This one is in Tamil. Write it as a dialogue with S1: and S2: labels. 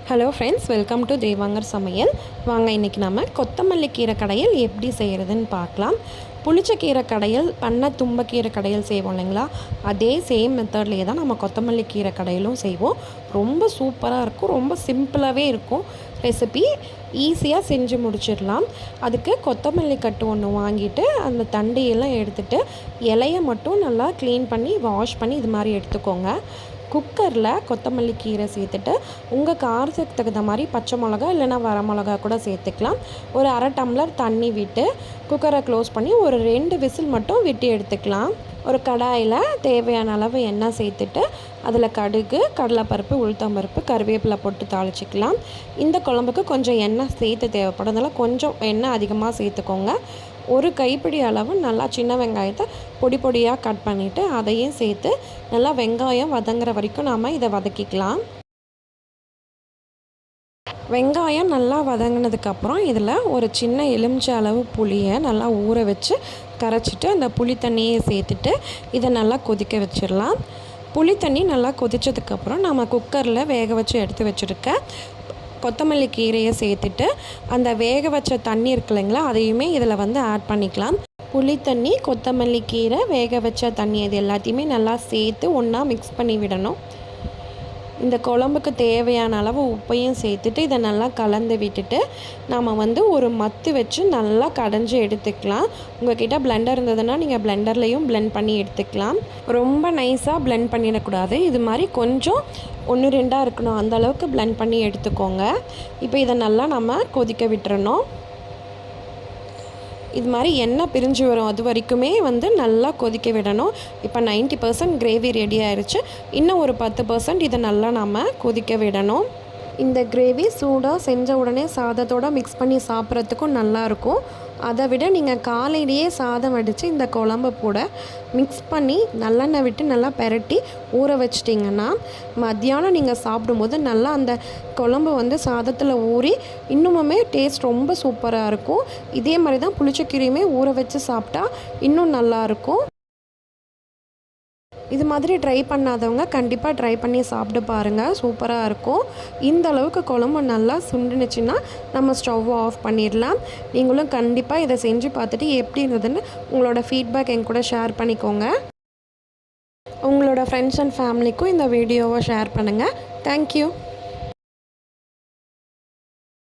S1: Hello friends, welcome to Devangar சமையல். வாங்க இன்றைக்கி நம்ம கொத்தமல்லி கீரை கடையல் எப்படி செய்கிறதுன்னு பார்க்கலாம். புளிச்ச கீரை கடையல் பண்ண தும்பக்கீரை கடையல் செய்வோம் இல்லைங்களா, அதே சேம் மெத்தட்லேயே தான் நம்ம கொத்தமல்லி கீரை கடையலும் செய்வோம். ரொம்ப சூப்பராக இருக்கும், ரொம்ப சிம்பிளாகவே இருக்கும். ரெசிபி ஈஸியாக செஞ்சு முடிச்சிடலாம். அதுக்கு கொத்தமல்லி கட்டு ஒன்று வாங்கிட்டு அந்த தண்டையெல்லாம் எடுத்துகிட்டு இலையை மட்டும் நல்லா க்ளீன் பண்ணி வாஷ் பண்ணி இது மாதிரி எடுத்துக்கோங்க. குக்கரில் கொத்தமல்லி கீரை சேர்த்துட்டு உங்கள் காரத்துக்கு தகுந்த மாதிரி பச்சை மிளகா இல்லைனா வர மிளகா கூட சேர்த்துக்கலாம். ஒரு அரை டம்ளர் தண்ணி விட்டு குக்கரை க்ளோஸ் பண்ணி ஒரு 2 விசில் மட்டும் விட்டு எடுத்துக்கலாம். ஒரு கடாயில் தேவையான அளவு எண்ணெய் சேர்த்துட்டு அதில் கடுகு, கடலைப்பருப்பு, உளுத்தம்பருப்பு, கருவேப்பிலை போட்டு தாளிச்சிக்கலாம். இந்த குழம்புக்கு கொஞ்சம் எண்ணெய் சேர்த்து தேவைப்படும், அதனால் கொஞ்சம் எண்ணெய் அதிகமாக சேர்த்துக்கோங்க. ஒரு கைப்பிடி அளவு நல்லா சின்ன வெங்காயத்தை பொடி பொடியாக கட் பண்ணிவிட்டு அதையும் சேர்த்து நல்லா வெங்காயம் வதங்குற வரைக்கும் நாம் இதை வதக்கிக்கலாம். வெங்காயம் நல்லா வதங்கினதுக்கப்புறம் இதில் ஒரு சின்ன எலுமிச்சை அளவு புளியை நல்லா ஊற வச்சு கரைச்சிட்டு அந்த புளி தண்ணியை சேர்த்துட்டு இதை நல்லா கொதிக்க வச்சிடலாம். புளி தண்ணி நல்லா கொதித்ததுக்கப்புறம் நம்ம குக்கரில் வேக வச்சு எடுத்து வச்சுருக்க கொத்தமல்லி கீரையை சேர்த்துட்டு அந்த வேக வச்ச தண்ணி இருக்கு இல்லைங்களா, அதையுமே இதில் ஆட் பண்ணிக்கலாம். புளி தண்ணி, கொத்தமல்லி கீரை, வேக வச்ச தண்ணி இது எல்லாத்தையுமே நல்லா சேர்த்து ஒன்றா மிக்ஸ் பண்ணி விடணும். இந்த குழம்புக்கு தேவையான அளவு உப்பையும் சேர்த்துட்டு இதை நல்லா கலந்து விட்டுட்டு நாம் ஒரு மத்து வச்சு நல்லா கடைஞ்சி எடுத்துக்கலாம். உங்கள்கிட்ட பிளெண்டர் இருந்ததுன்னா நீங்கள் பிளெண்டர்லேயும் பிளெண்ட் பண்ணி எடுத்துக்கலாம். ரொம்ப நைஸாக பிளெண்ட் பண்ணிடக்கூடாது, இது மாதிரி கொஞ்சம் 1-2 இருக்கணும், அந்த அளவுக்கு பிளெண்ட் பண்ணி எடுத்துக்கோங்க. இப்போ இதை நல்லா நம்ம கொதிக்க விட்டுறணும். இது மாதிரி எண்ணெய் பிரிஞ்சு வரும் அது வரைக்குமே நல்லா கொதிக்க விடணும். இப்போ 90% கிரேவி ரெடி ஆயிடுச்சு. இன்னும் ஒரு 10% இதை நல்லா நம்ம கொதிக்க விடணும். இந்த கிரேவி சூடாக செஞ்ச உடனே சாதத்தோடு மிக்ஸ் பண்ணி சாப்பிட்றதுக்கும் நல்லாயிருக்கும். அதை விட நீங்கள் காலையிலேயே சாதம் வடித்து இந்த குழம்பு கூட மிக்ஸ் பண்ணி நல்லெண்ணெய் விட்டு நல்லா பெரட்டி ஊற வச்சிட்டிங்கன்னா மத்தியானம் நீங்கள் சாப்பிடும்போது நல்லா அந்த குழம்பு சாதத்தில் ஊறி இன்னுமுமே டேஸ்ட் ரொம்ப சூப்பராக இருக்கும். இதே மாதிரி தான் புளிச்சக்கீரையுமே ஊற வச்சு சாப்பிட்டா இன்னும் நல்லாயிருக்கும். இது மாதிரி ட்ரை பண்ணாதவங்க கண்டிப்பாக ட்ரை பண்ணி சாப்பிட்டு பாருங்கள், சூப்பராக இருக்கும். இந்த அளவுக்கு குழம்பு நல்லா சுண்டுனுச்சுன்னா நம்ம ஸ்டவ் ஆஃப் பண்ணிடலாம். நீங்களும் கண்டிப்பாக இதை செஞ்சு பார்த்துட்டு எப்படி இருந்ததுன்னு உங்களோட ஃபீட்பேக் என் கூட ஷேர் பண்ணிக்கோங்க. உங்களோட ஃப்ரெண்ட்ஸ் அண்ட் ஃபேமிலிக்கும் இந்த வீடியோவை ஷேர் பண்ணுங்கள். தேங்க்யூ.